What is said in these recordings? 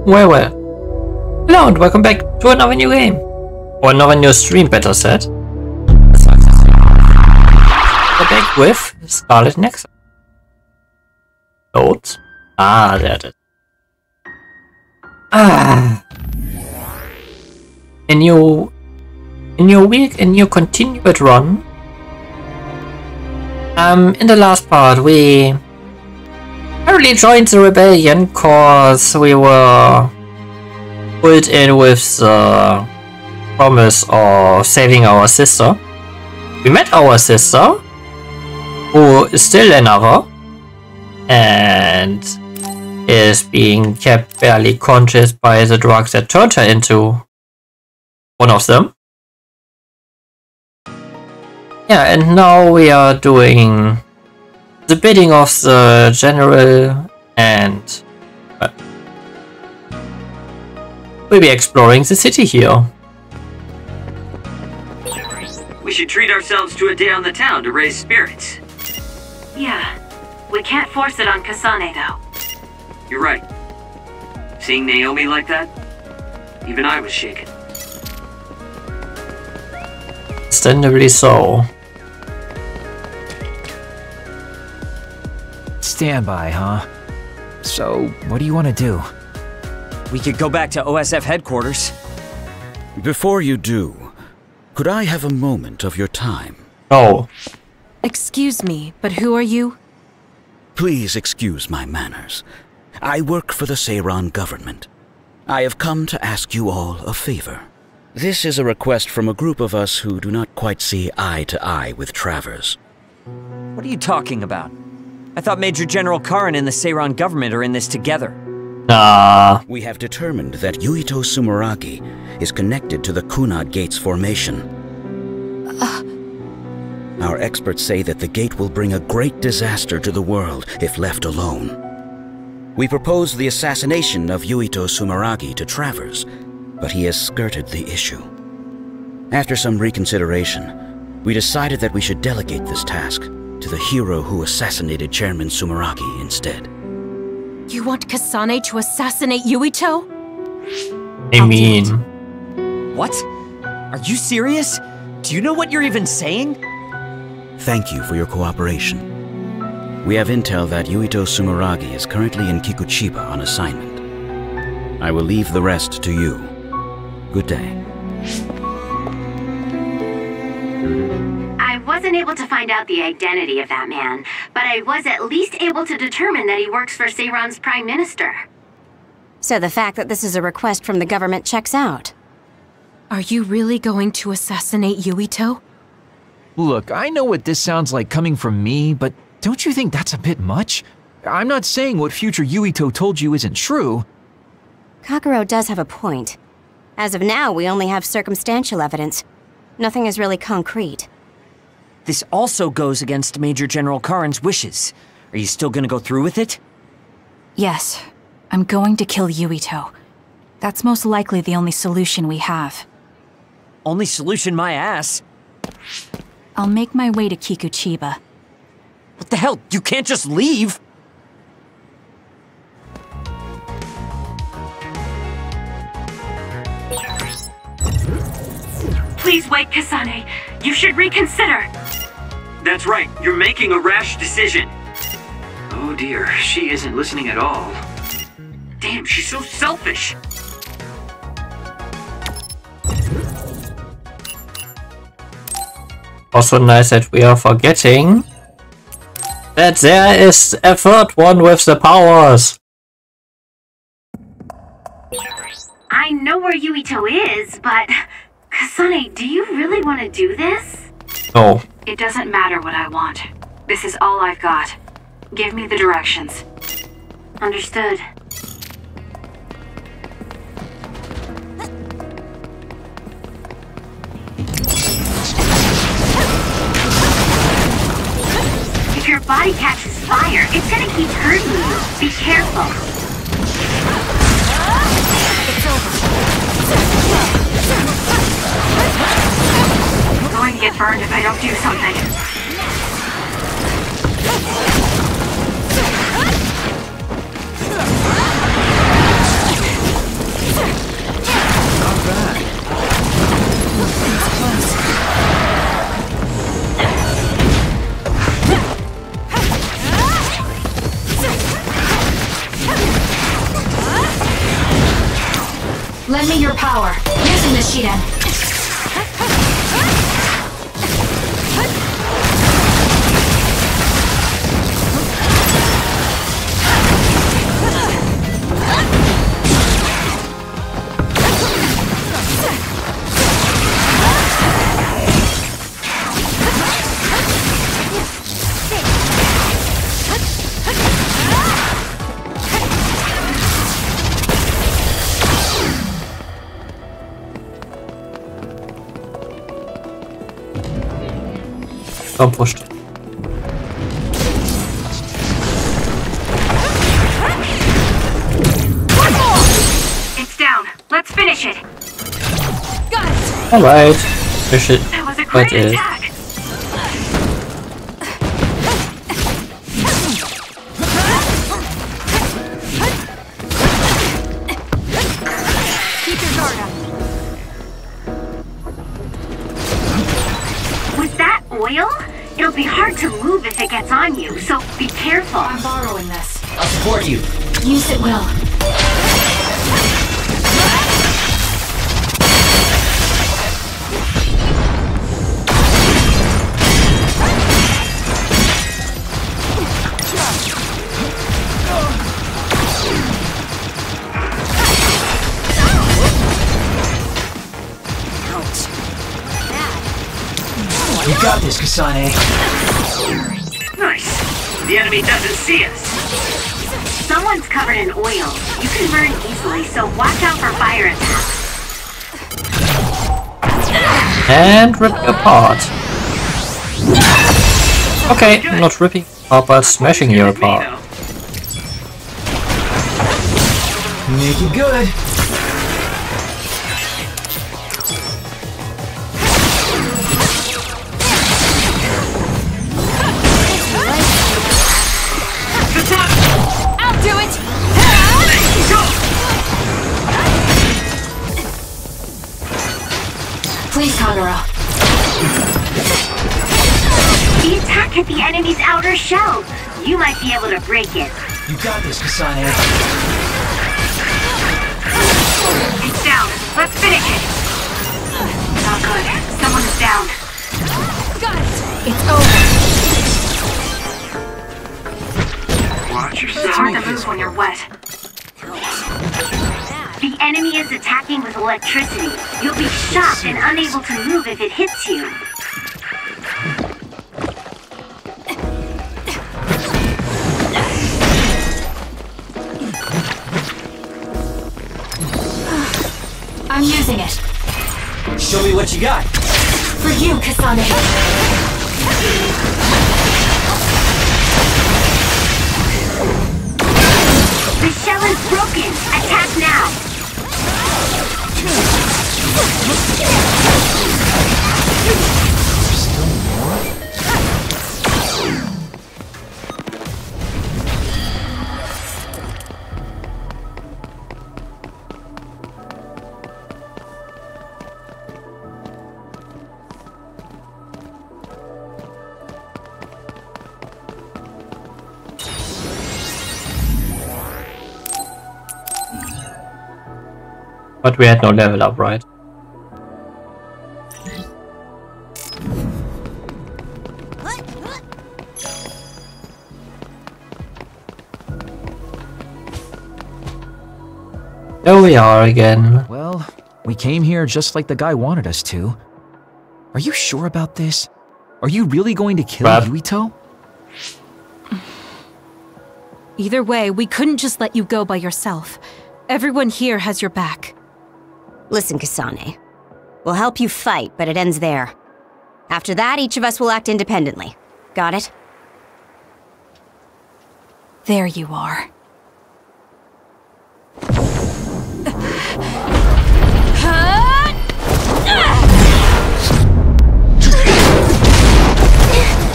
Well. Hello and welcome back to another new game. Or another new stream, better said. We're back with Scarlet Nexus. Notes. There it is. A new week, a new continued run. In the last part we apparently joined the rebellion cause we were pulled in with the promise of saving our sister. We met our sister, who is still another, and is being kept barely conscious by the drugs that turned her into one of them. Yeah, and now we are doing the bidding of the general, and we'll be exploring the city here. We should treat ourselves to a day on the town to raise spirits. Yeah, we can't force it on Kasane though. You're right. Seeing Naomi like that, even I was shaken. Understandably so. Standby, huh? So, what do you want to do? We could go back to OSF headquarters. Before you do, could I have a moment of your time? Oh. Excuse me, but who are you? Please excuse my manners. I work for the Seiran government. I have come to ask you all a favor. This is a request from a group of us who do not quite see eye to eye with Travers. What are you talking about? I thought Major General Karin and the Seiran government are in this together. Nah. We have determined that Yuito Sumeragi is connected to the Kunad Gate's formation. Our experts say that the gate will bring a great disaster to the world if left alone. We proposed the assassination of Yuito Sumeragi to Travers, but he has skirted the issue. After some reconsideration, we decided that we should delegate this task to the hero who assassinated Chairman Sumeragi instead. You want Kasane to assassinate Yuito? I mean... What? Are you serious? Do you know what you're even saying? Thank you for your cooperation. We have intel that Yuito Sumeragi is currently in Kikuchiba on assignment. I will leave the rest to you. Good day. I wasn't able to find out the identity of that man, but I was at least able to determine that he works for Seiran's Prime Minister. So the fact that this is a request from the government checks out. Are you really going to assassinate Yuito? Look, I know what this sounds like coming from me, but don't you think that's a bit much? I'm not saying what future Yuito told you isn't true. Kakuro does have a point. As of now, we only have circumstantial evidence. Nothing is really concrete. This also goes against Major General Karin's wishes. Are you still gonna go through with it? Yes. I'm going to kill Yuito. That's most likely the only solution we have. Only solution my ass. I'll make my way to Kikuchiba. What the hell? You can't just leave! Please wait, Kasane. You should reconsider. That's right, you're making a rash decision. Oh dear, she isn't listening at all. Damn, she's so selfish. Also nice that we are forgetting that there is a third one with the powers. I know where Yuito is, but... Kasane, do you really want to do this? No. It doesn't matter what I want. This is all I've got. Give me the directions. Understood. If your body catches fire, it's gonna keep hurting you. Be careful. It's over. I'm going to get burned if I don't do something. power. Using the Shiden. Don't push it. It's down. Let's finish it. Got it. Alright. Push it. That was a great attack. Keep your guard up. Was that oil? It'll be hard to move if it gets on you, so be careful. I'm borrowing this. I'll support you. Use it well. You got this, Kasane. Nice. The enemy doesn't see us. Someone's covered in oil. You can burn easily, so watch out for fire attacks. And rip you apart. Okay, not ripping apart, but smashing you apart. Make it good. I'll do it. Please, Kagura. The attack hit the enemy's outer shell. You might be able to break it. You got this, Kasane. It's down. Let's finish it. Not good. Someone is down. Got it. It's over. Watch It's yourself. hard to move when you're wet. The enemy is attacking with electricity. You'll be shocked and unable to move if it hits you. I'm using it. Show me what you got. For you, Kasane. The shell is broken. Attack now. But we had no level up, right? There we are again. Well, we came here just like the guy wanted us to. Are you sure about this? Are you really going to kill Yuito? Either way, we couldn't just let you go by yourself. Everyone here has your back. Listen, Kasane. We'll help you fight, but it ends there. After that, each of us will act independently. Got it? There you are.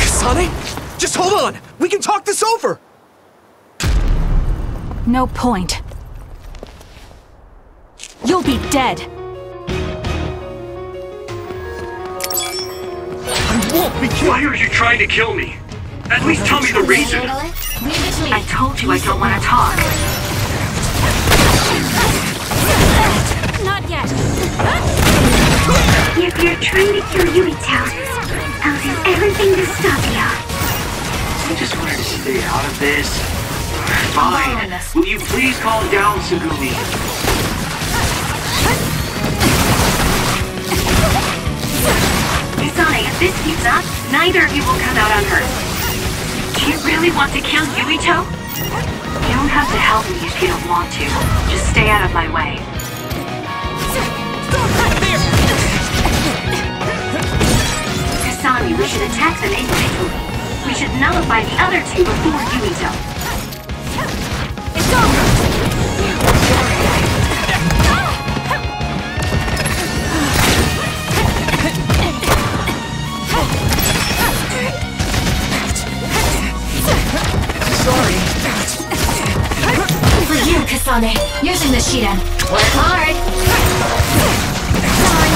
Kasane? Just hold on! We can talk this over! No point. You'll be dead. I won't be killed! Why are you trying to kill me? At least tell me the reason. I told you I don't want to talk. Not yet. trying to kill Yuito. I'll do everything to stop you. I just wanted to stay out of this. Fine. Will you please calm down, Tsugumi? Kisane, if this keeps up, neither of you will come out unhurt. Do you really want to kill Yuito? You don't have to help me if you don't want to. Just stay out of my way. Kasane, we should attack them individually. We should nullify the other two before Yuito. It's over! Sorry. For you, Kasane. Using the Shiden. Work hard. Sorry.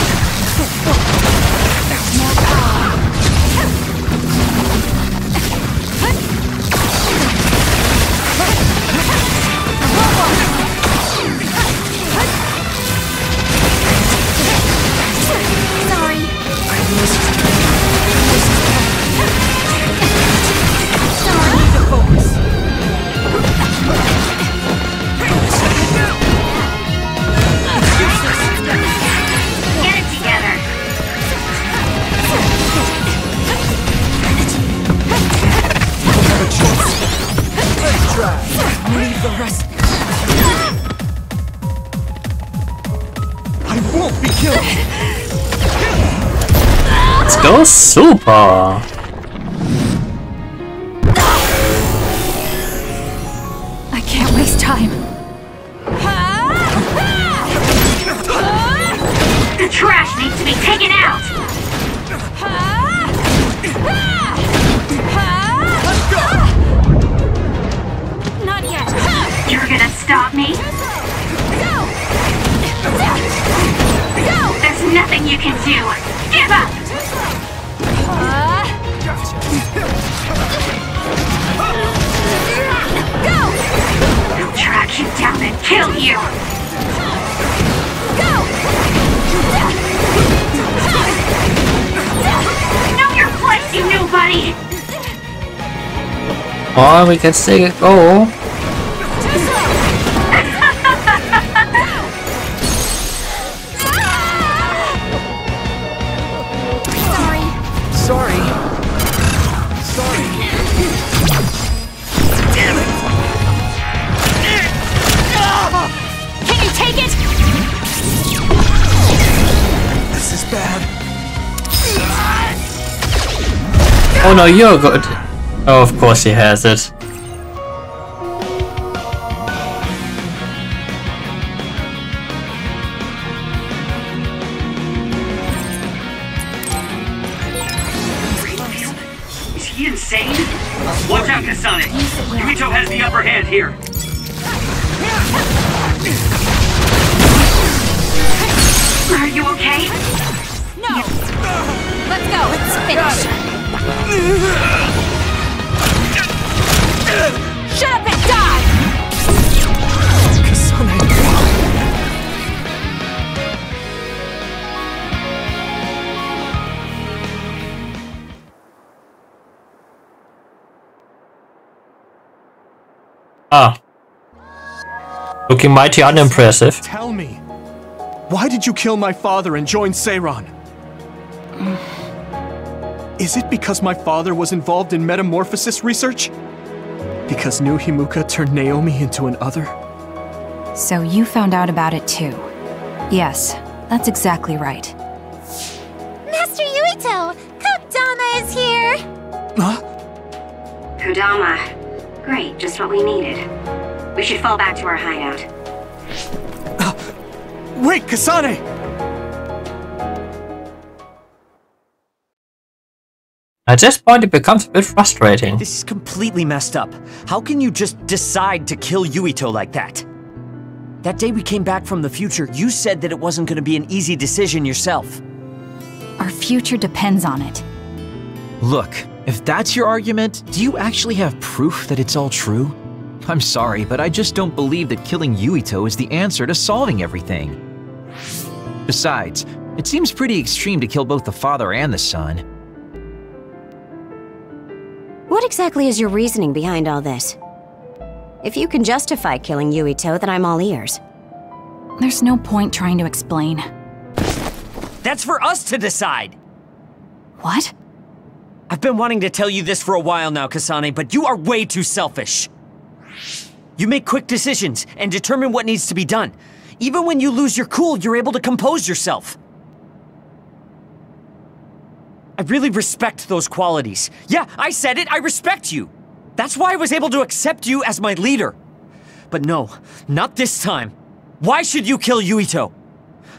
Go super! I can't waste time. The trash needs to be taken out! Not yet. You're gonna stop me? There's nothing you can do. Give up! I'll track you down and kill you! Know your place, you nobody! Or we can say go. Sorry. Damn it! Can you take it? This is bad. Oh no, you're good. Oh, of course he has it. Is he insane? Watch out, Kasane! Yuito has the upper hand here. Are you okay? No! Let's go! Let's finish! Shut up and die! Kasane. Ah. Looking mighty unimpressive. Tell me, why did you kill my father and join Seiran? Is it because my father was involved in metamorphosis research? Because New Himuka turned Naomi into an other? So you found out about it too. Yes, that's exactly right. Master Yuito! Kodama is here! Huh? Kodama. Great, just what we needed. We should fall back to our hideout. Wait, Kasane! At this point it becomes a bit frustrating. This is completely messed up. How can you just decide to kill Yuito like that? That day we came back from the future, you said that it wasn't going to be an easy decision yourself. Our future depends on it. Look, if that's your argument, do you actually have proof that it's all true? I'm sorry, but I just don't believe that killing Yuito is the answer to solving everything. Besides, It seems pretty extreme to kill both the father and the son. What exactly is your reasoning behind all this? If you can justify killing Yuito, then I'm all ears. There's no point trying to explain. That's for us to decide! What? I've been wanting to tell you this for a while now, Kasane, but you are way too selfish. You make quick decisions and determine what needs to be done. Even when you lose your cool, you're able to compose yourself. I really respect those qualities. Yeah, I said it, I respect you. That's why I was able to accept you as my leader. But no, not this time. Why should you kill Yuito?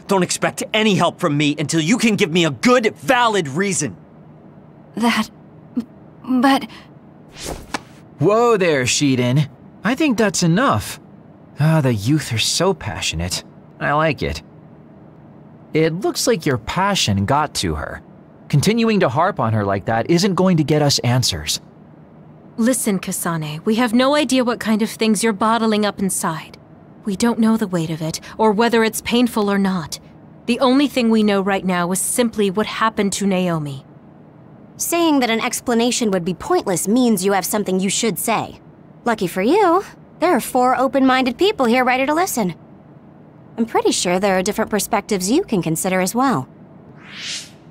Don't expect any help from me until you can give me a good, valid reason. But... Whoa there, Shiden. I think that's enough. The youth are so passionate. I like it. It looks like your passion got to her. Continuing to harp on her like that isn't going to get us answers. Listen, Kasane, we have no idea what kind of things you're bottling up inside. We don't know the weight of it, or whether it's painful or not. The only thing we know right now is simply what happened to Naomi. Saying that an explanation would be pointless means you have something you should say. Lucky for you, there are 4 open-minded people here ready to listen. I'm pretty sure there are different perspectives you can consider as well.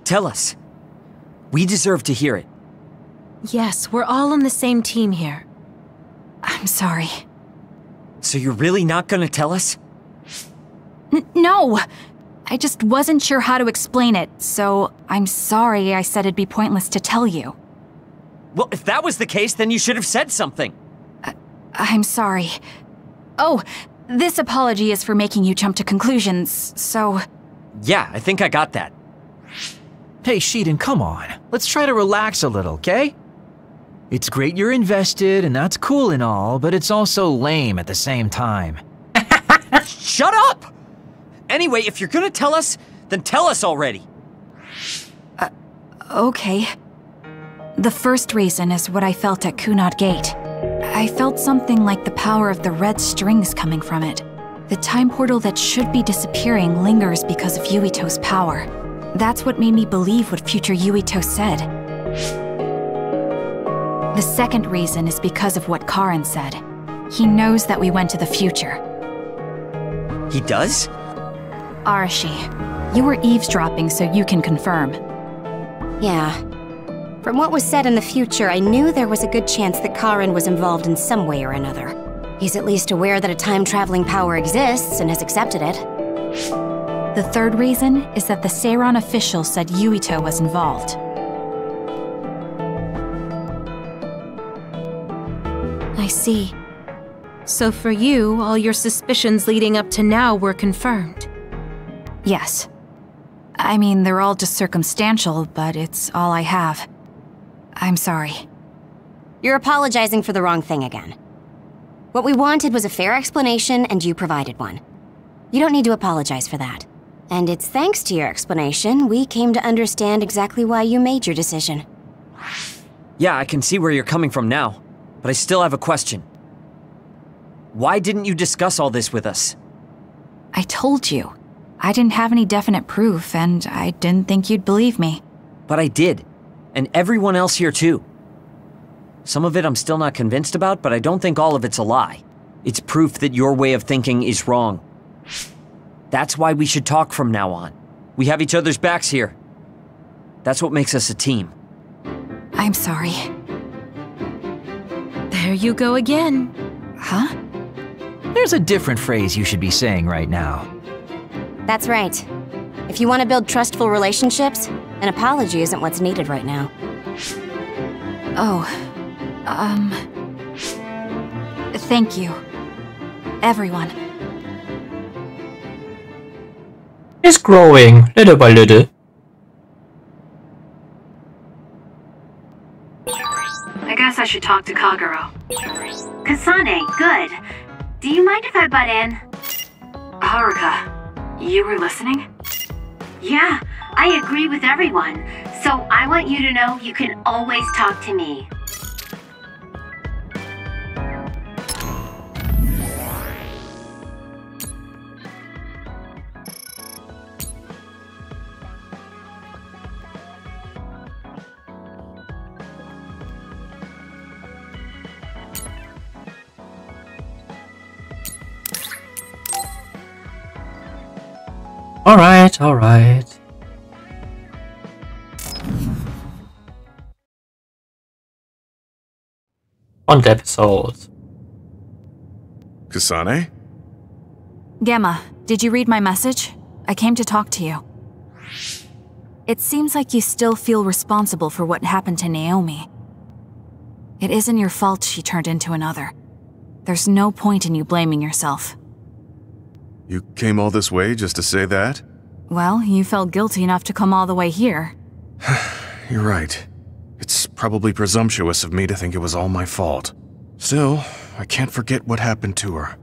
Tell us. We deserve to hear it. Yes, we're all on the same team here. I'm sorry. So you're really not gonna tell us? No! I just wasn't sure how to explain it, so I'm sorry I said it'd be pointless to tell you. Well, if that was the case, then you should have said something. I'm sorry. Oh, this apology is for making you jump to conclusions, so... Yeah, I think I got that. Hey, Shiden, come on. Let's try to relax a little, okay? It's great you're invested, and that's cool and all, but it's also lame at the same time. Shut up! Anyway, if you're gonna tell us, then tell us already. Okay. The first reason is what I felt at Kunad Gate. I felt something like the power of the red strings coming from it. The time portal that should be disappearing lingers because of Yuito's power. That's what made me believe what future Yuito said. The second reason is because of what Karin said. He knows that we went to the future. He does? Arashi, you were eavesdropping so you can confirm. Yeah. From what was said in the future, I knew there was a good chance that Karin was involved in some way or another. He's at least aware that a time-traveling power exists and has accepted it. The third reason is that the Seiran official said Yuito was involved. I see. So for you, all your suspicions leading up to now were confirmed. Yes. I mean, they're all just circumstantial, but it's all I have. I'm sorry. You're apologizing for the wrong thing again. What we wanted was a fair explanation, and you provided one. You don't need to apologize for that. And it's thanks to your explanation we came to understand exactly why you made your decision. Yeah, I can see where you're coming from now, but I still have a question. Why didn't you discuss all this with us? I told you. I didn't have any definite proof, and I didn't think you'd believe me. But I did. And everyone else here too. Some of it I'm still not convinced about, but I don't think all of it's a lie. It's proof that your way of thinking is wrong. That's why we should talk from now on. We have each other's backs here. That's what makes us a team. I'm sorry. There you go again. Huh? There's a different phrase you should be saying right now. That's right. If you want to build trustful relationships, an apology isn't what's needed right now. Oh, thank you. Everyone. It's growing, little by little. I guess I should talk to Kagero. Kasane, good. Do you mind if I butt in? Haruka, you were listening? Yeah, I agree with everyone. So I want you to know you can always talk to me. Alright, alright. On the episode. Kasane? Gamma, did you read my message? I came to talk to you. It seems like you still feel responsible for what happened to Naomi. It isn't your fault she turned into another. There's no point in you blaming yourself. You came all this way just to say that? Well, you felt guilty enough to come all the way here. You're right. It's probably presumptuous of me to think it was all my fault. Still, I can't forget what happened to her.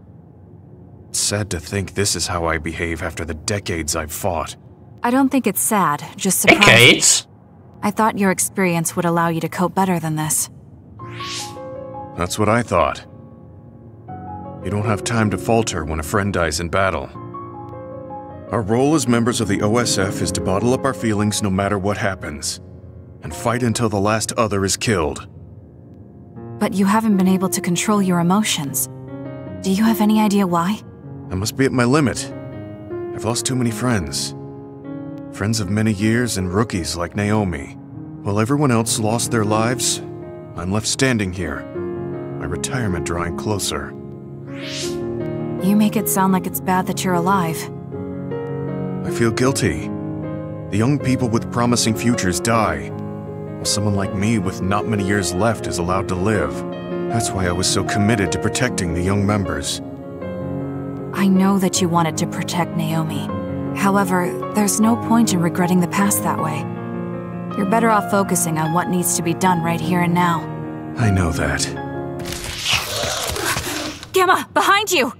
It's sad to think this is how I behave after the decades I've fought. I don't think it's sad, just surprising. Decades? I thought your experience would allow you to cope better than this. That's what I thought. You don't have time to falter when a friend dies in battle. Our role as members of the OSF is to bottle up our feelings no matter what happens, and fight until the last other is killed. But you haven't been able to control your emotions. Do you have any idea why? I must be at my limit. I've lost too many friends. Friends of many years and rookies like Naomi. While everyone else lost their lives, I'm left standing here, my retirement drawing closer. You make it sound like it's bad that you're alive. I feel guilty. The young people with promising futures die, while someone like me with not many years left is allowed to live. That's why I was so committed to protecting the young members. I know that you wanted to protect Naomi. However, there's no point in regretting the past that way. You're better off focusing on what needs to be done right here and now. I know that. Gamma, behind you!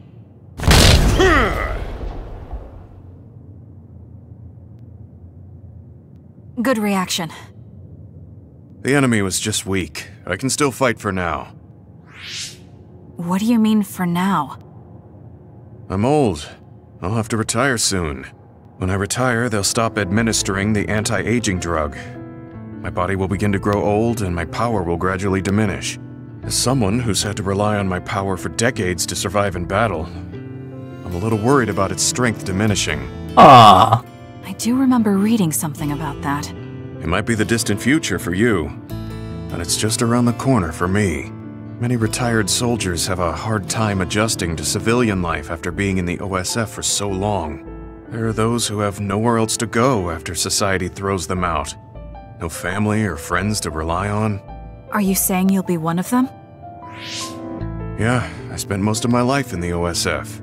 Good reaction. The enemy was just weak. I can still fight for now. What do you mean for now? I'm old. I'll have to retire soon. When I retire, they'll stop administering the anti-aging drug. My body will begin to grow old and my power will gradually diminish. As someone who's had to rely on my power for decades to survive in battle, I'm a little worried about its strength diminishing. Ah. I do remember reading something about that. It might be the distant future for you, but it's just around the corner for me. Many retired soldiers have a hard time adjusting to civilian life after being in the OSF for so long. There are those who have nowhere else to go after society throws them out. No family or friends to rely on. Are you saying you'll be one of them? Yeah, I spent most of my life in the OSF.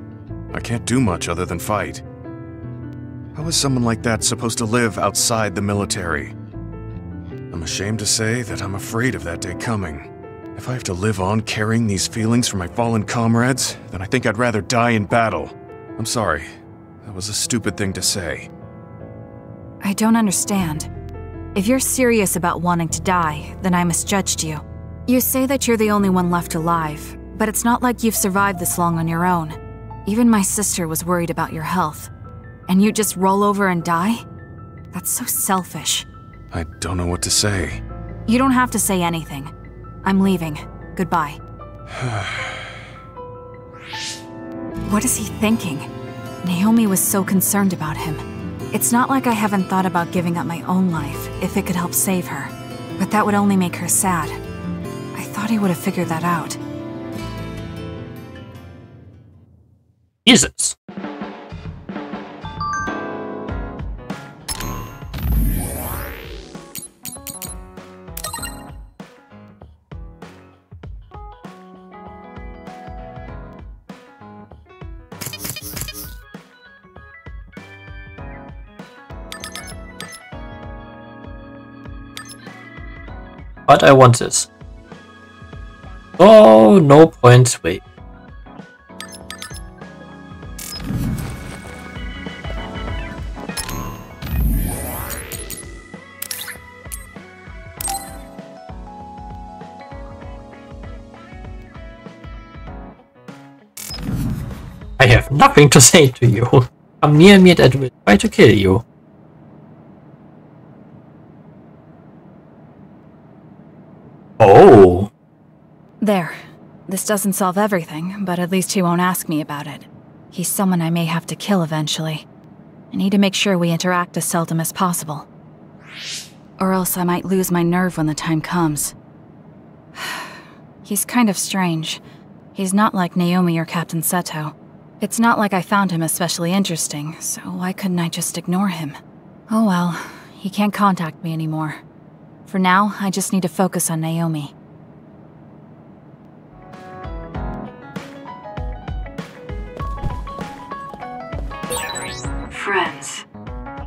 I can't do much other than fight. How is someone like that supposed to live outside the military? I'm ashamed to say that I'm afraid of that day coming. If I have to live on carrying these feelings for my fallen comrades, then I think I'd rather die in battle. I'm sorry. That was a stupid thing to say. I don't understand. If you're serious about wanting to die, then I misjudged you. You say that you're the only one left alive, but it's not like you've survived this long on your own. Even my sister was worried about your health. And you just roll over and die? That's so selfish. I don't know what to say. You don't have to say anything. I'm leaving. Goodbye. What is he thinking? Naomi was so concerned about him. It's not like I haven't thought about giving up my own life if it could help save her. But that would only make her sad. I thought he would have figured that out. Jesus. But I want this. Oh, no point. Wait. I have nothing to say to you. Come near me and I will try to kill you. Oh. There. This doesn't solve everything, but at least he won't ask me about it. He's someone I may have to kill eventually. I need to make sure we interact as seldom as possible. Or else I might lose my nerve when the time comes. He's kind of strange. He's not like Naomi or Captain Seto. It's not like I found him especially interesting, so why couldn't I just ignore him? Oh well, he can't contact me anymore. For now, I just need to focus on Naomi. Friends.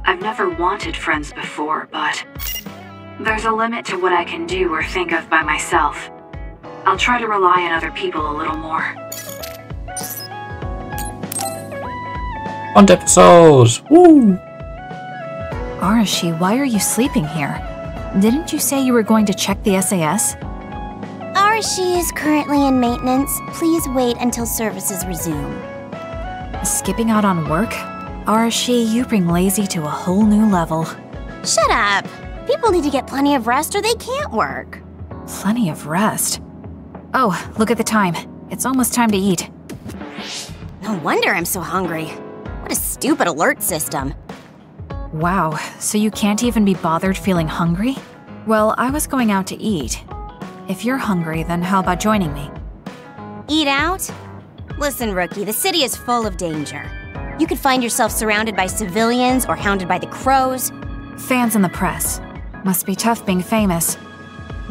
I've never wanted friends before, but there's a limit to what I can do or think of by myself. I'll try to rely on other people a little more. On episodes! Woo! Arashi, why are you sleeping here? Didn't you say you were going to check the SAS? Arashi is currently in maintenance. Please wait until services resume. Skipping out on work? Arashi, you bring lazy to a whole new level. Shut up! People need to get plenty of rest or they can't work. Plenty of rest? Oh, look at the time. It's almost time to eat. No wonder I'm so hungry. What a stupid alert system. Wow, so you can't even be bothered feeling hungry? Well, I was going out to eat. If you're hungry, then how about joining me? Eat out? Listen, Rookie, the city is full of danger. You could find yourself surrounded by civilians or hounded by the crows. Fans in the press. Must be tough being famous.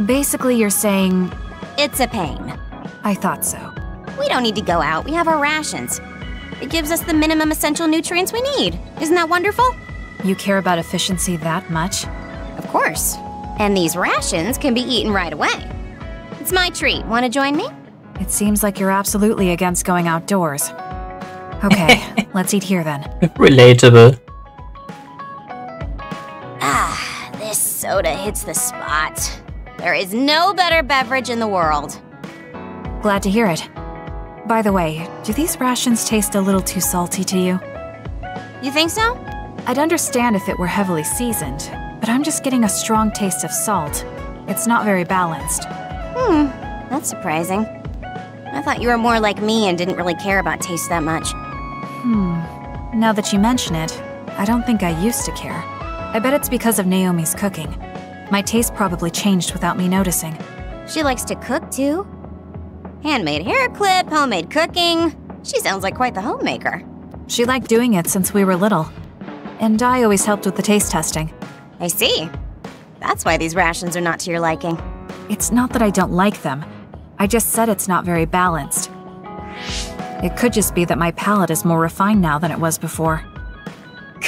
Basically, you're saying... It's a pain. I thought so. We don't need to go out. We have our rations. It gives us the minimum essential nutrients we need. Isn't that wonderful? You care about efficiency that much? Of course. And these rations can be eaten right away. It's my treat. Want to join me? It seems like you're absolutely against going outdoors. Okay, let's eat here then. Relatable. Ah, this soda hits the spot. There is no better beverage in the world. Glad to hear it. By the way, do these rations taste a little too salty to you? You think so? I'd understand if it were heavily seasoned, but I'm just getting a strong taste of salt. It's not very balanced. That's surprising. I thought you were more like me and didn't really care about taste that much. Now that you mention it, I don't think I used to care. I bet it's because of Naomi's cooking. My taste probably changed without me noticing. She likes to cook, too. Handmade hair clip, homemade cooking. She sounds like quite the homemaker. She liked doing it since we were little. And I always helped with the taste testing. I see. That's why these rations are not to your liking. It's not that I don't like them. I just said it's not very balanced. It could just be that my palate is more refined now than it was before.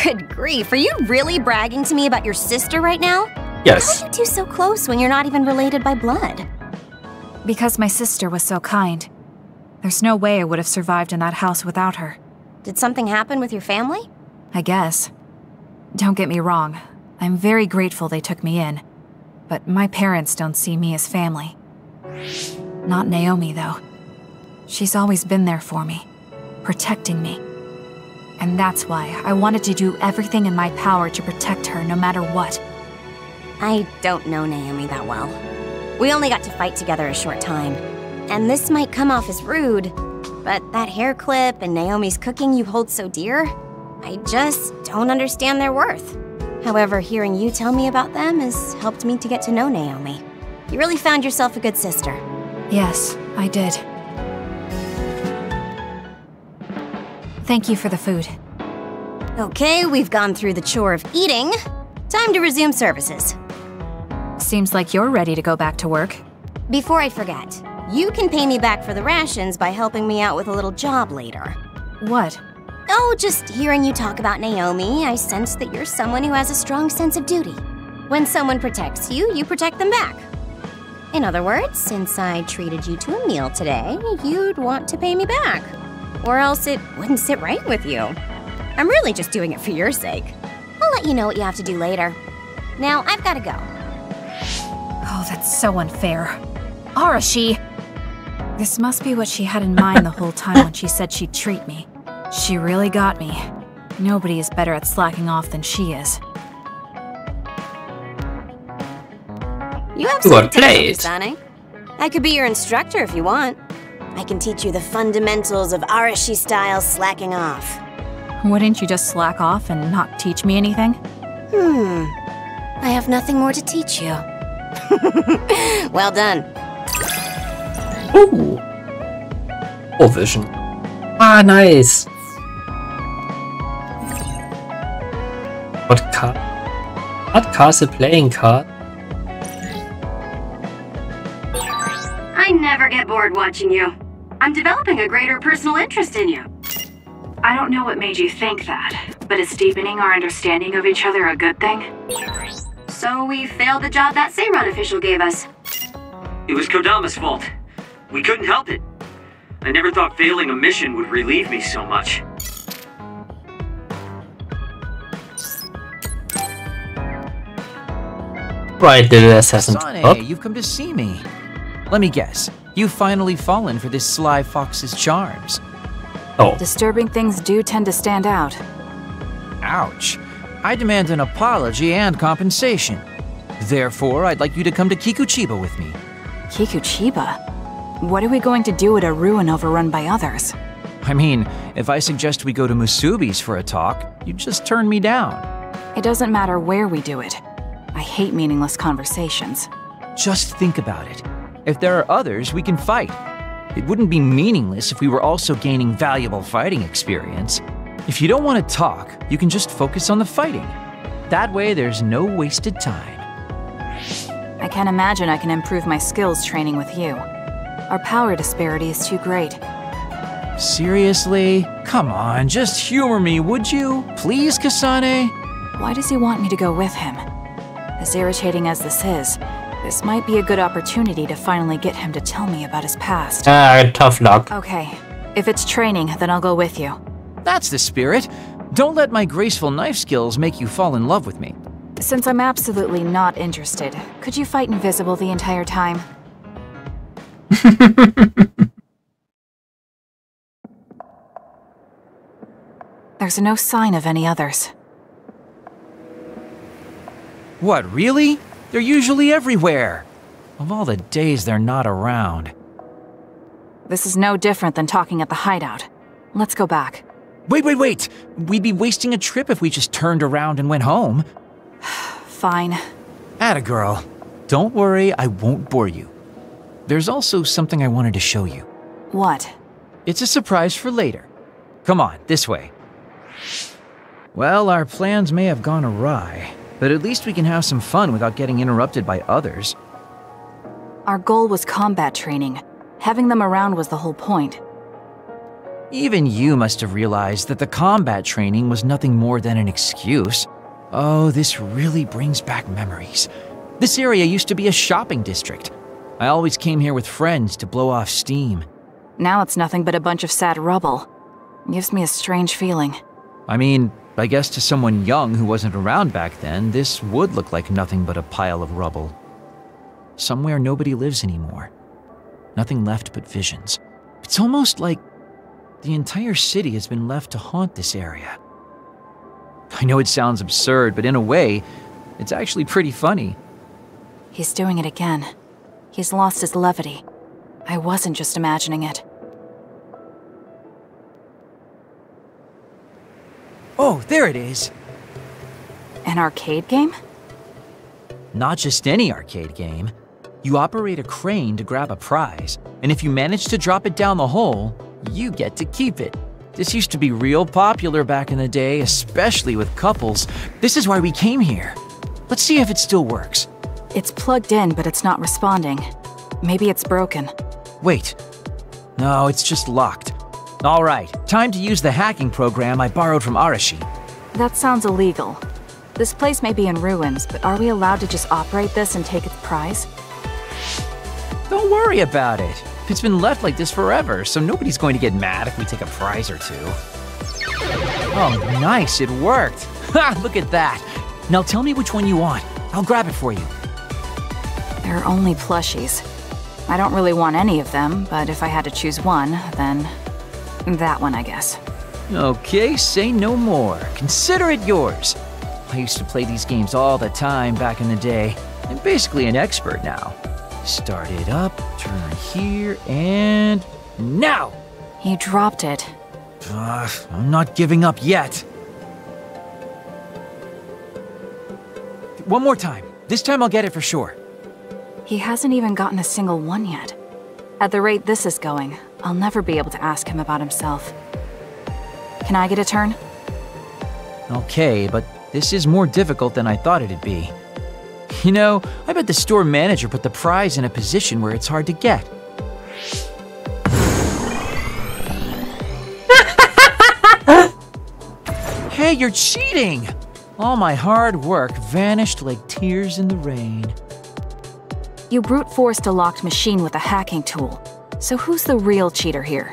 Good grief, are you really bragging to me about your sister right now? Yes. How are you two so close when you're not even related by blood? Because my sister was so kind. There's no way I would have survived in that house without her. Did something happen with your family? I guess. Don't get me wrong. I'm very grateful they took me in. But my parents don't see me as family. Not Naomi, though. She's always been there for me, protecting me. And that's why I wanted to do everything in my power to protect her no matter what. I don't know Naomi that well. We only got to fight together a short time. And this might come off as rude, but that hair clip and Naomi's cooking you hold so dear, I just don't understand their worth. However, hearing you tell me about them has helped me to get to know Naomi. You really found yourself a good sister. Yes, I did. Thank you for the food. Okay, we've gone through the chore of eating. Time to resume services. Seems like you're ready to go back to work. Before I forget, you can pay me back for the rations by helping me out with a little job later. What? Oh, just hearing you talk about Naomi, I sense that you're someone who has a strong sense of duty. When someone protects you, you protect them back. In other words, since I treated you to a meal today, you'd want to pay me back. Or else it wouldn't sit right with you. I'm really just doing it for your sake. I'll let you know what you have to do later. Now, I've got to go. Oh, that's so unfair. Arashi! This must be what she had in mind the whole time when she said she'd treat me. She really got me. Nobody is better at slacking off than she is. You have some potential, Kasane. I could be your instructor if you want. I can teach you the fundamentals of Arashi-style slacking off. Wouldn't you just slack off and not teach me anything? I have nothing more to teach you. Well done. Ooh. Oh, vision. Ah, nice. What card? What card's a playing card? I never get bored watching you. I'm developing a greater personal interest in you. I don't know what made you think that, but is deepening our understanding of each other a good thing? So we failed the job that Seiran official gave us. It was Kodama's fault. We couldn't help it. I never thought failing a mission would relieve me so much. Right, the assassin. Kasane, you've come to see me. Let me guess. You've finally fallen for this sly fox's charms. Oh. Disturbing things do tend to stand out. Ouch. I demand an apology and compensation. Therefore, I'd like you to come to Kikuchiba with me. Kikuchiba? What are we going to do at a ruin overrun by others? I mean, if I suggest we go to Musubi's for a talk, you'd just turn me down. It doesn't matter where we do it. I hate meaningless conversations. Just think about it. If there are others, we can fight. It wouldn't be meaningless if we were also gaining valuable fighting experience. If you don't want to talk, you can just focus on the fighting. That way, there's no wasted time. I can't imagine I can improve my skills training with you. Our power disparity is too great. Seriously? Come on, just humor me, would you? Please, Kasane? Why does he want me to go with him? As irritating as this might be a good opportunity to finally get him to tell me about his past. Tough luck. Okay, if it's training, then I'll go with you. That's the spirit. Don't let my graceful knife skills make you fall in love with me. Since I'm absolutely not interested, could you fight invisible the entire time? There's no sign of any others. What, really? They're usually everywhere. Of all the days they're not around. This is no different than talking at the hideout. Let's go back. Wait! We'd be wasting a trip if we just turned around and went home. Fine. Atta girl. Don't worry, I won't bore you. There's also something I wanted to show you. What? It's a surprise for later. Come on, this way. Well, our plans may have gone awry, but at least we can have some fun without getting interrupted by others. Our goal was combat training. Having them around was the whole point. Even you must have realized that the combat training was nothing more than an excuse. Oh, this really brings back memories. This area used to be a shopping district. I always came here with friends to blow off steam. Now it's nothing but a bunch of sad rubble. Gives me a strange feeling. I mean, I guess to someone young who wasn't around back then, this would look like nothing but a pile of rubble. Somewhere nobody lives anymore. Nothing left but visions. It's almost like the entire city has been left to haunt this area. I know it sounds absurd, but in a way, it's actually pretty funny. He's doing it again. He's lost his levity. I wasn't just imagining it. Oh, there it is! An arcade game? Not just any arcade game. You operate a crane to grab a prize, and if you manage to drop it down the hole, you get to keep it. This used to be real popular back in the day, especially with couples. This is why we came here. Let's see if it still works. It's plugged in, but it's not responding. Maybe it's broken. Wait. No, it's just locked. All right, time to use the hacking program I borrowed from Arashi. That sounds illegal. This place may be in ruins, but are we allowed to just operate this and take its prize? Don't worry about it. It's been left like this forever, so nobody's going to get mad if we take a prize or two. Oh, nice, it worked. Ha, look at that. Now tell me which one you want. I'll grab it for you. There are only plushies. I don't really want any of them, but if I had to choose one, then that one, I guess. Okay, say no more. Consider it yours. I used to play these games all the time back in the day. I'm basically an expert now. Start it up, turn here, and now! He dropped it. I'm not giving up yet. One more time. This time I'll get it for sure. He hasn't even gotten a single one yet. At the rate this is going, I'll never be able to ask him about himself. Can I get a turn? Okay, but this is more difficult than I thought it'd be. You know, I bet the store manager put the prize in a position where it's hard to get. Hey, you're cheating! All my hard work vanished like tears in the rain. You brute forced a locked machine with a hacking tool. So who's the real cheater here?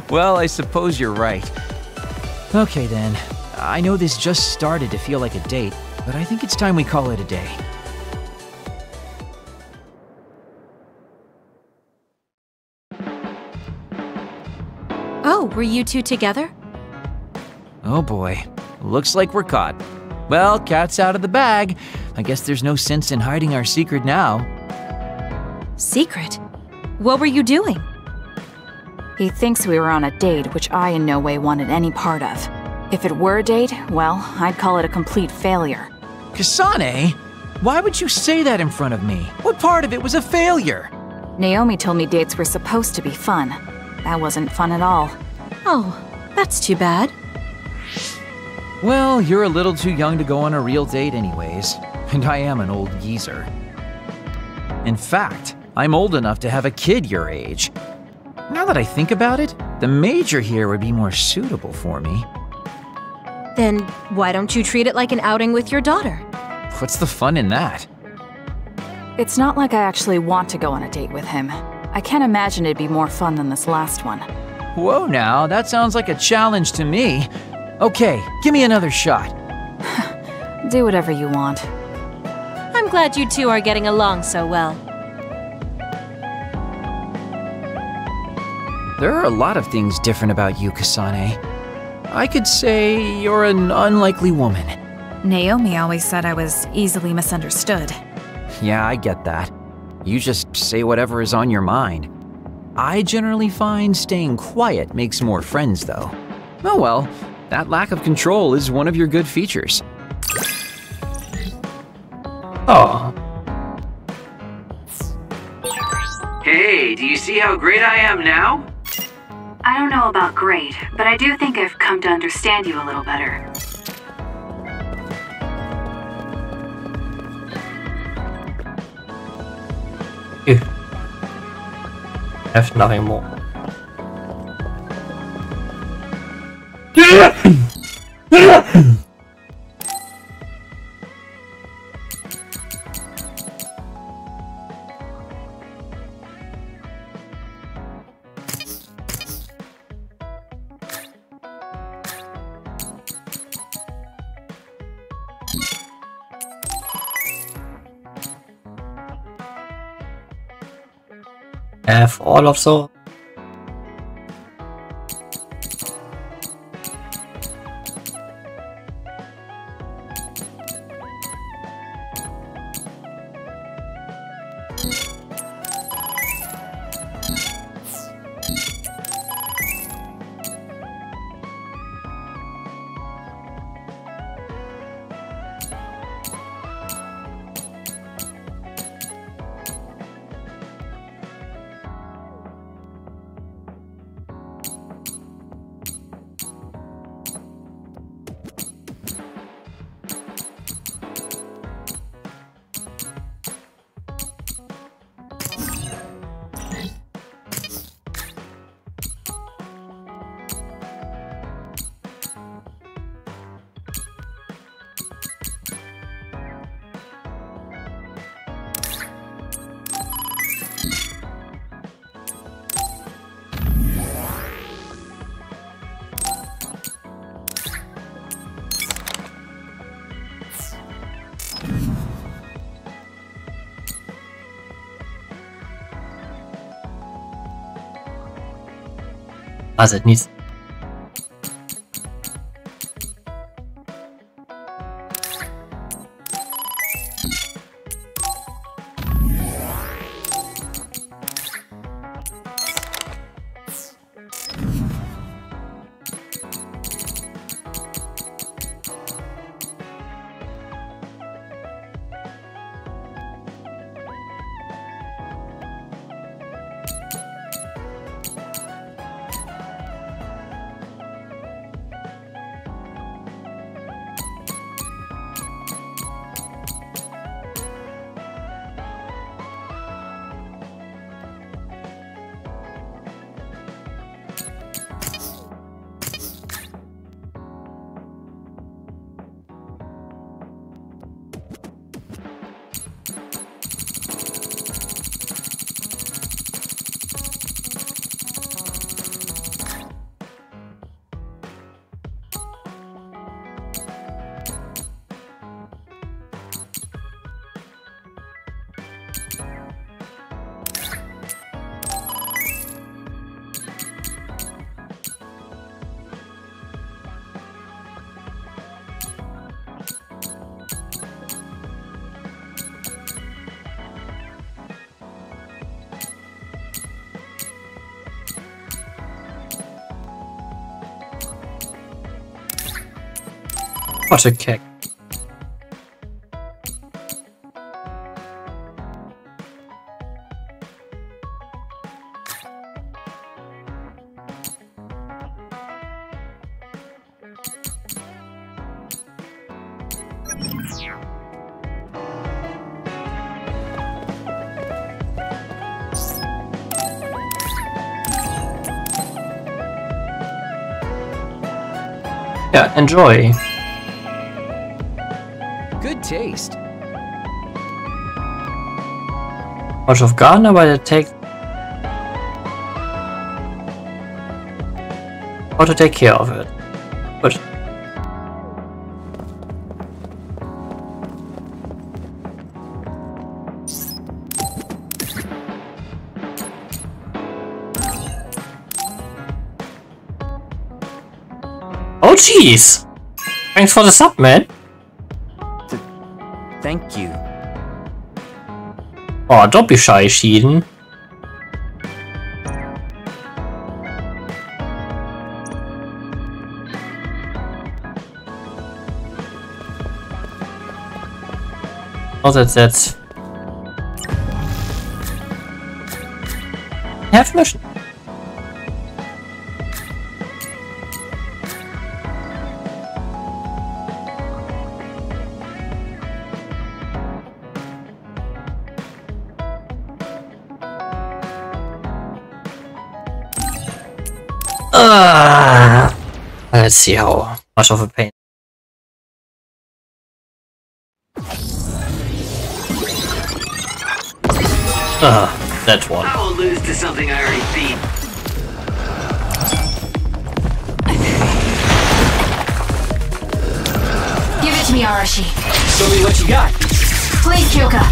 Well, I suppose you're right. Okay then, I know this just started to feel like a date, but I think it's time we call it a day. Oh, were you two together? Oh boy, looks like we're caught. Well, cat's out of the bag. I guess there's no sense in hiding our secret now. Secret? What were you doing? He thinks we were on a date, which I in no way wanted any part of. If it were a date, well, I'd call it a complete failure. Kasane? Why would you say that in front of me? What part of it was a failure? Naomi told me dates were supposed to be fun. That wasn't fun at all. Oh, that's too bad. Well, you're a little too young to go on a real date anyways, and I am an old geezer. In fact, I'm old enough to have a kid your age. Now that I think about it, the major here would be more suitable for me. Then why don't you treat it like an outing with your daughter? What's the fun in that? It's not like I actually want to go on a date with him. I can't imagine it'd be more fun than this last one. Whoa now, that sounds like a challenge to me. Okay, give me another shot. Do whatever you want. I'm glad you two are getting along so well. There are a lot of things different about you, Kasane. I could say you're an unlikely woman. Naomi always said I was easily misunderstood. Yeah, I get that. You just say whatever is on your mind. I generally find staying quiet makes more friends, though. Oh well, that lack of control is one of your good features. Oh. Hey, do you see how great I am now? I don't know about great, but I do think I've come to understand you a little better. Have nothing more. Have all of those. As it needs. What a kick. Yeah, enjoy. Good taste. Out of Ghana, but it takes how to take care of it. But oh jeez! Thanks for the sub, man. Thank you. Oh, don't be shy, Sheeden. Oh, that's... Have mission. Let's see how much of a pain. That one. I won't lose to something I already beat. Give it to me, Arashi. Show me what you got. Please, Kyoka.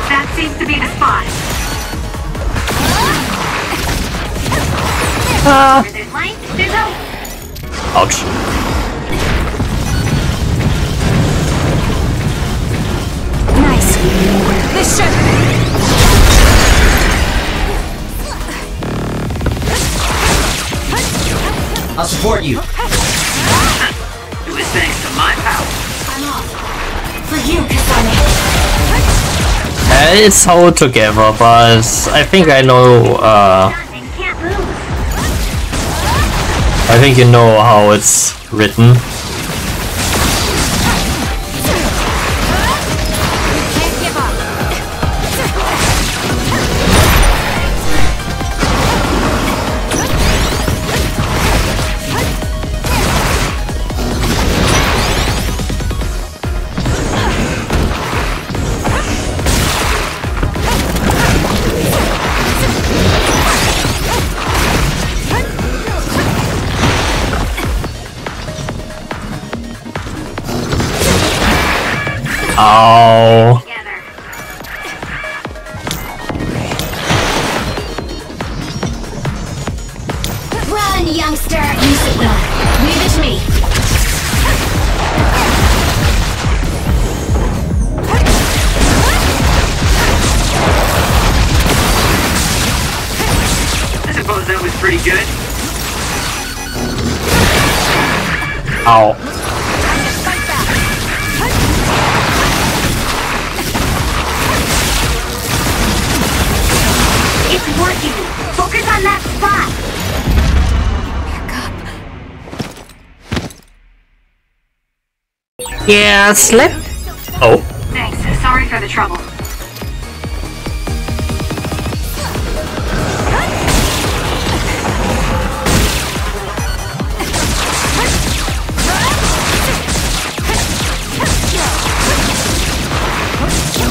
That seems to be the spot. Where there's light, there's hope. Ouch. Nice. This should... I'll support you. It was thanks to my power. I'm off. For you, Kasane. It's all together, but I think I know, Can't move. I think you know how it's written. Can't give up. Ow. Run, youngster. Use it well. Leave it to me. I suppose that was pretty good. Ow. It's working. Focus on that spot. Yeah, slip. Oh. Thanks. Sorry for the trouble.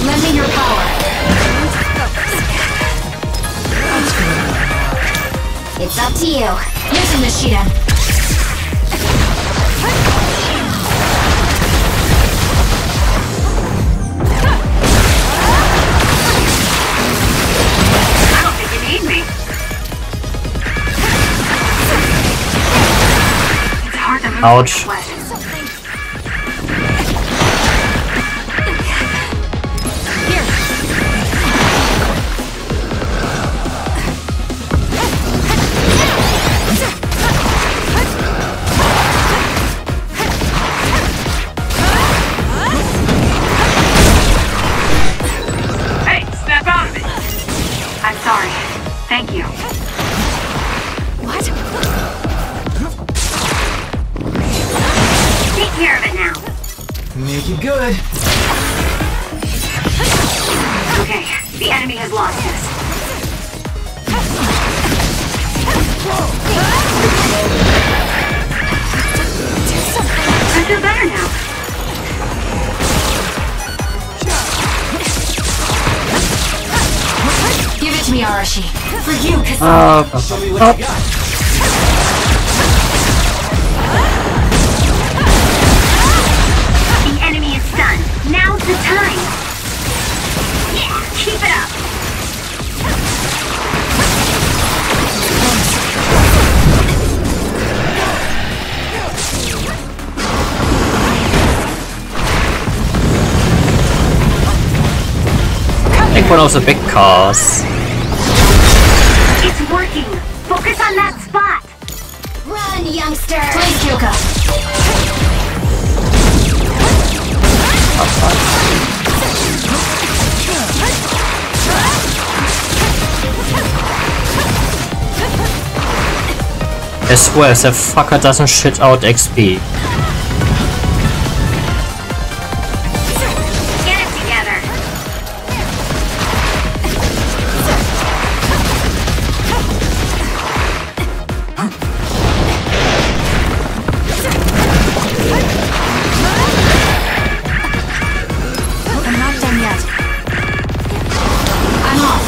Lend me your power. It's up to you. Using the Shiden. I don't think we Ouch. Hey, snap out of it! I'm sorry. Thank you. What? Take care of it now. Make it good. Okay, the enemy has lost us. I feel better now. Give it to me, Arashi. For you, Kasane. The enemy is stunned. Now's the time. Yeah, keep it up. I think one of the big cars. It's working. Focus on that spot. Run, youngster. Please, Kyoka. I swear, the fucker doesn't shit out XP. Get it together. I'm not done yet. I'm off.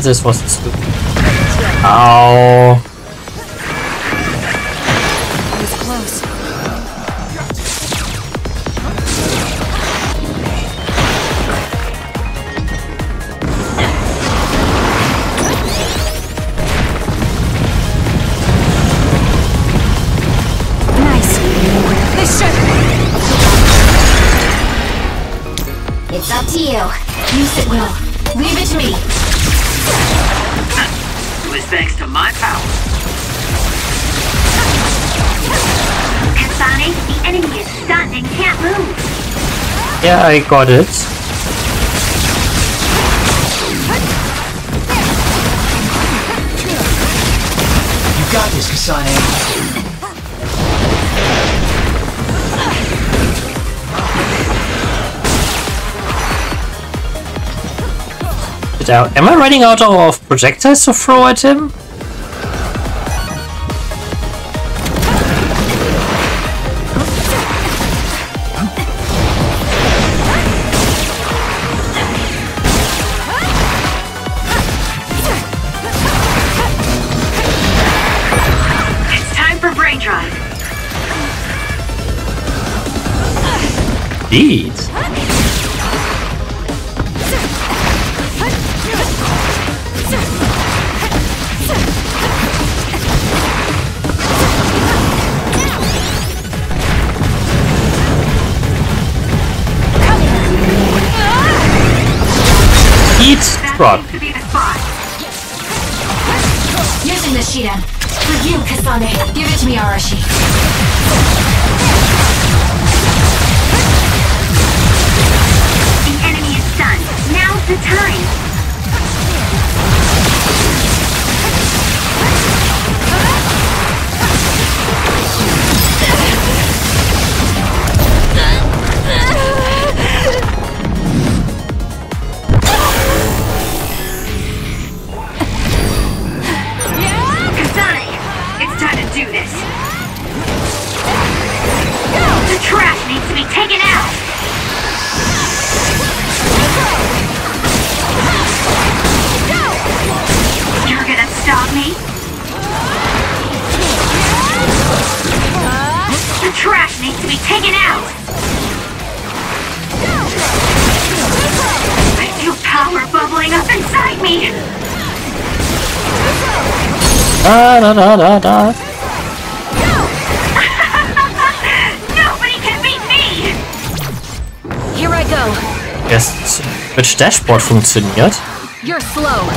This was stupid. Ow. I was close. Nice. This should. It's up to you. Use it well. Leave it to me. It was thanks to my power. Kasane, the enemy is stunned and can't move. Yeah, I got it. You got this, Kasane. Am I running out of projectiles to throw at him? It's time for brain drive. Indeed. Heat truck. To be the spot. Using the Shiden. For you, Kasane. Give it to me, Arashi. The enemy is stunned. Now's the time. Kasane, it's time to do this. The trash needs to be taken out. You're gonna stop me? The trash needs to be taken out. I feel power bubbling up inside me. Da da da da da. Nobody can beat me! Here I go. Jetzt mit Dashboard funktioniert. You're slow.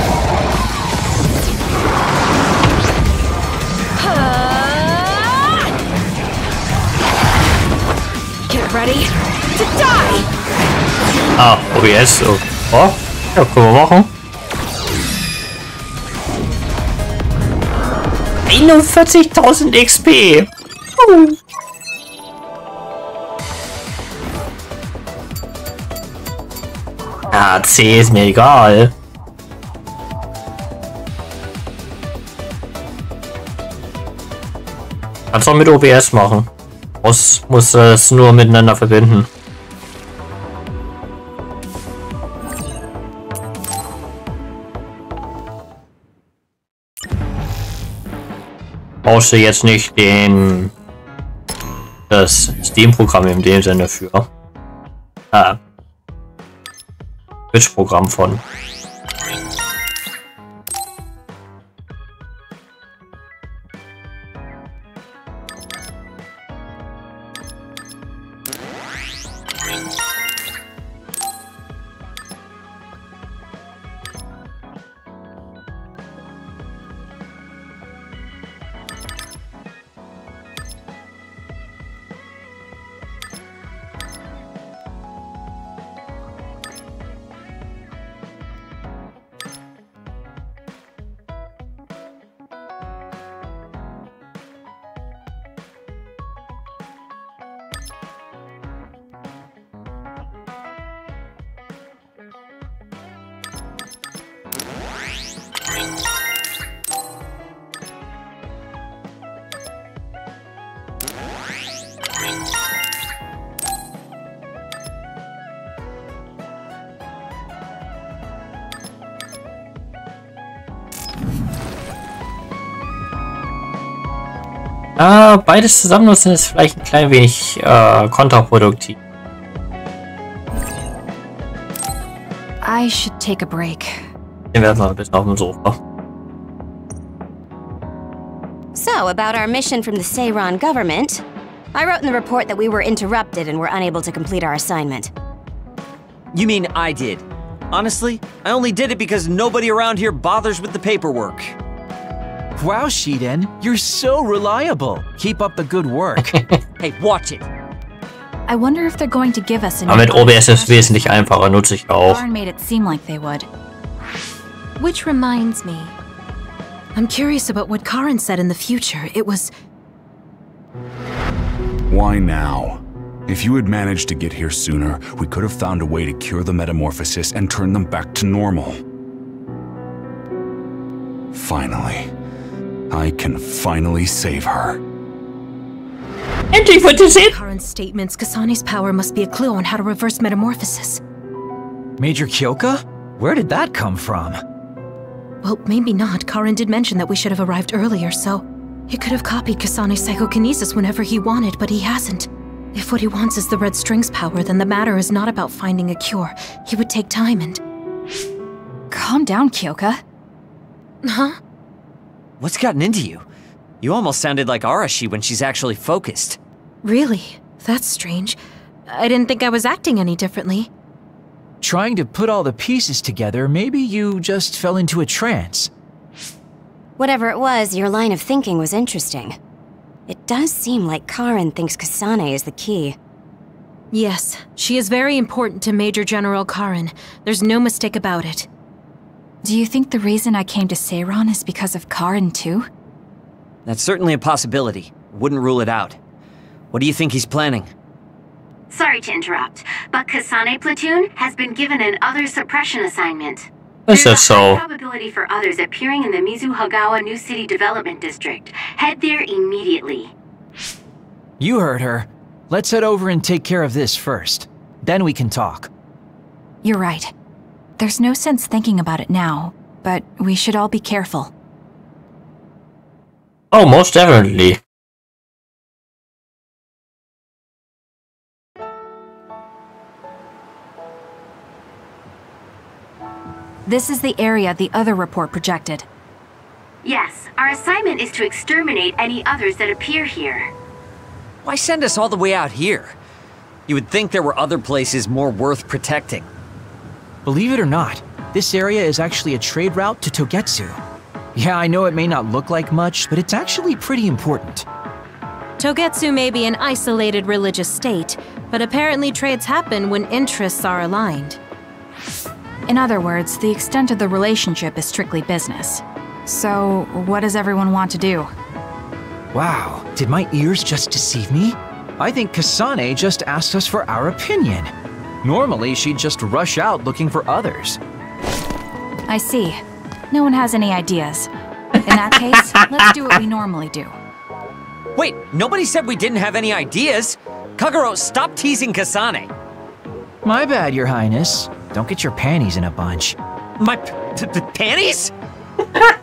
Get ready to die. Ah, OBS. Oh, oh. Ja, können wir machen. 41.000 XP. Ja, C ist mir egal. Kannst auch mit OBS machen. Muss es nur miteinander verbinden. Brauchst du jetzt nicht das Steam-Programm in dem Sinne für. Twitch-Programm von. Beides zusammennutzen ist vielleicht ein klein wenig kontraproduktiv. I should take a break. Den werden wir ein bisschen auf dem Sofa. So, about our mission from the Seiran government. I wrote in the report that we were interrupted and were unable to complete our assignment. You mean I did? Honestly, I only did it because nobody around here bothers with the paperwork. Wow, Shiden, you're so reliable. Keep up the good work. Hey, watch it. I wonder if they're going to give us a Aber mit OBS ist es wesentlich einfacher, nutze ich auch. Karin made it seem like they would. Which reminds me, I'm curious about what Karin said in the future. It was... Why now? If you had managed to get here sooner, we could have found a way to cure the metamorphosis and turn them back to normal. Finally. I can finally save her. Endlich wird sie sehen! Karin's statements, Kasane's power must be a clue on how to reverse metamorphosis. Major Kyoka? Where did that come from? Well, maybe not. Karin did mention that we should have arrived earlier, so... He could have copied Kasane's psychokinesis whenever he wanted, but he hasn't. If what he wants is the red string's power, then the matter is not about finding a cure. He would take time and... Calm down, Kyoka. Huh? What's gotten into you? You almost sounded like Arashi when she's actually focused. Really? That's strange. I didn't think I was acting any differently. Trying to put all the pieces together, maybe you just fell into a trance. Whatever it was, your line of thinking was interesting. It does seem like Karin thinks Kasane is the key. Yes, she is very important to Major General Karin. There's no mistake about it. Do you think the reason I came to Seiran is because of Karin too? That's certainly a possibility. Wouldn't rule it out. What do you think he's planning? Sorry to interrupt, but Kasane Platoon has been given an other suppression assignment. Is that so? There's a high probability for others appearing in the Mizuhagawa New City Development District. Head there immediately. You heard her. Let's head over and take care of this first. Then we can talk. You're right. There's no sense thinking about it now, but we should all be careful. Oh, most definitely. This is the area the other report projected. Yes, our assignment is to exterminate any others that appear here. Why send us all the way out here? You would think there were other places more worth protecting. Believe it or not, this area is actually a trade route to Togetsu. Yeah, I know it may not look like much, but it's actually pretty important. Togetsu may be an isolated religious state, but apparently trades happen when interests are aligned. In other words, the extent of the relationship is strictly business. So, what does everyone want to do? Wow, did my ears just deceive me? I think Kasane just asked us for our opinion. Normally, she'd just rush out looking for others. I see. No one has any ideas. In that case, let's do what we normally do. Wait, nobody said we didn't have any ideas! Kagero, stop teasing Kasane! My bad, Your Highness. Don't get your panties in a bunch. My panties?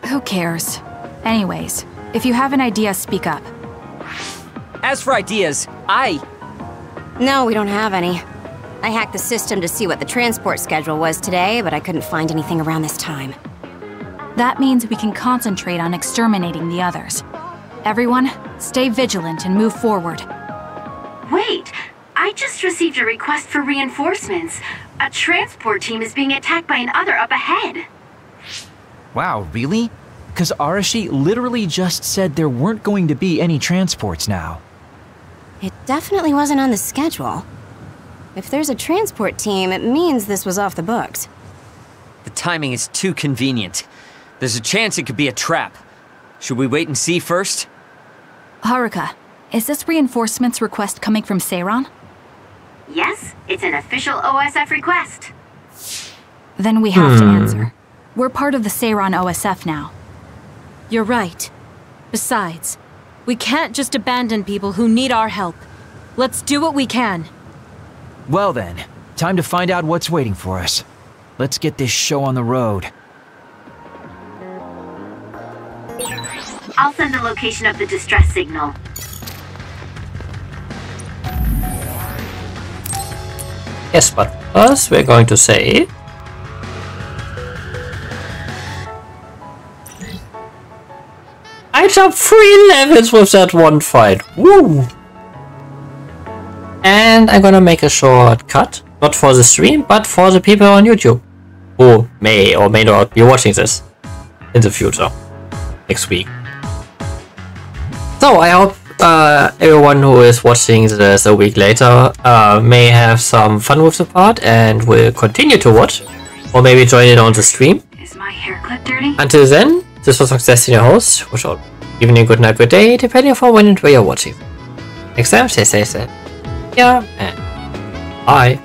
Who cares? Anyways, if you have an idea, speak up. As for ideas, No, we don't have any. I hacked the system to see what the transport schedule was today, but I couldn't find anything around this time. That means we can concentrate on exterminating the others. Everyone, stay vigilant and move forward. Wait, I just received a request for reinforcements. A transport team is being attacked by another up ahead. Wow, really? Because Arashi literally just said there weren't going to be any transports now. It definitely wasn't on the schedule. If there's a transport team, it means this was off the books. The timing is too convenient. There's a chance it could be a trap. Should we wait and see first? Haruka, is this reinforcements request coming from Seiran? Yes, it's an official OSF request. Then we have to answer. We're part of the Seiran OSF now. You're right. Besides, we can't just abandon people who need our help. Let's do what we can. Well then, time to find out what's waiting for us. Let's get this show on the road. I'll send the location of the distress signal. Yes, but first we're going to say... I jumped 3 levels with that one fight. Woo! And I'm gonna make a short cut, not for the stream, but for the people on YouTube who may or may not be watching this in the future, next week. So I hope everyone who is watching this a week later may have some fun with the part and will continue to watch, or maybe join in on the stream. Is my hair clip dirty? Until then, this was Nox Destin, your host. Wish all evening, good night, good day, depending on when and where you're watching. Next time, stay safe, yeah, and bye.